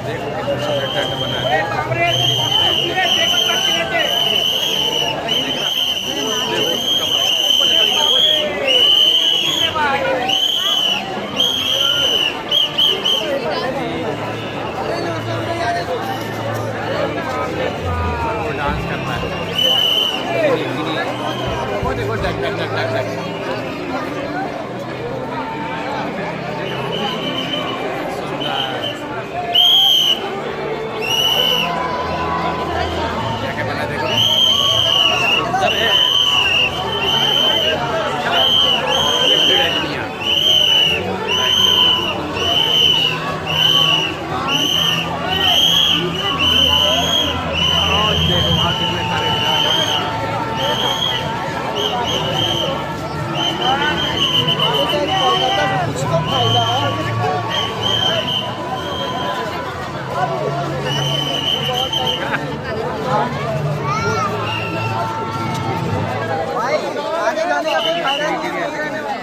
देखो कितना सुंदर टर्ट बना दिया। डांस करना है वो देखो टक टक टक टक टक सुंदर क्या क्या बना देखो सुंदर है देखो वहाँ कितने सारे कुछ तो फायदा भाई आगे जाने का कोई फायदा नहीं।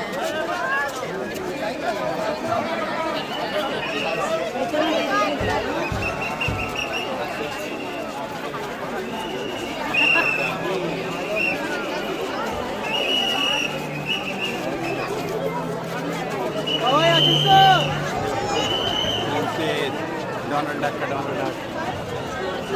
डोनाल्ड डक का डोनाल्ड डक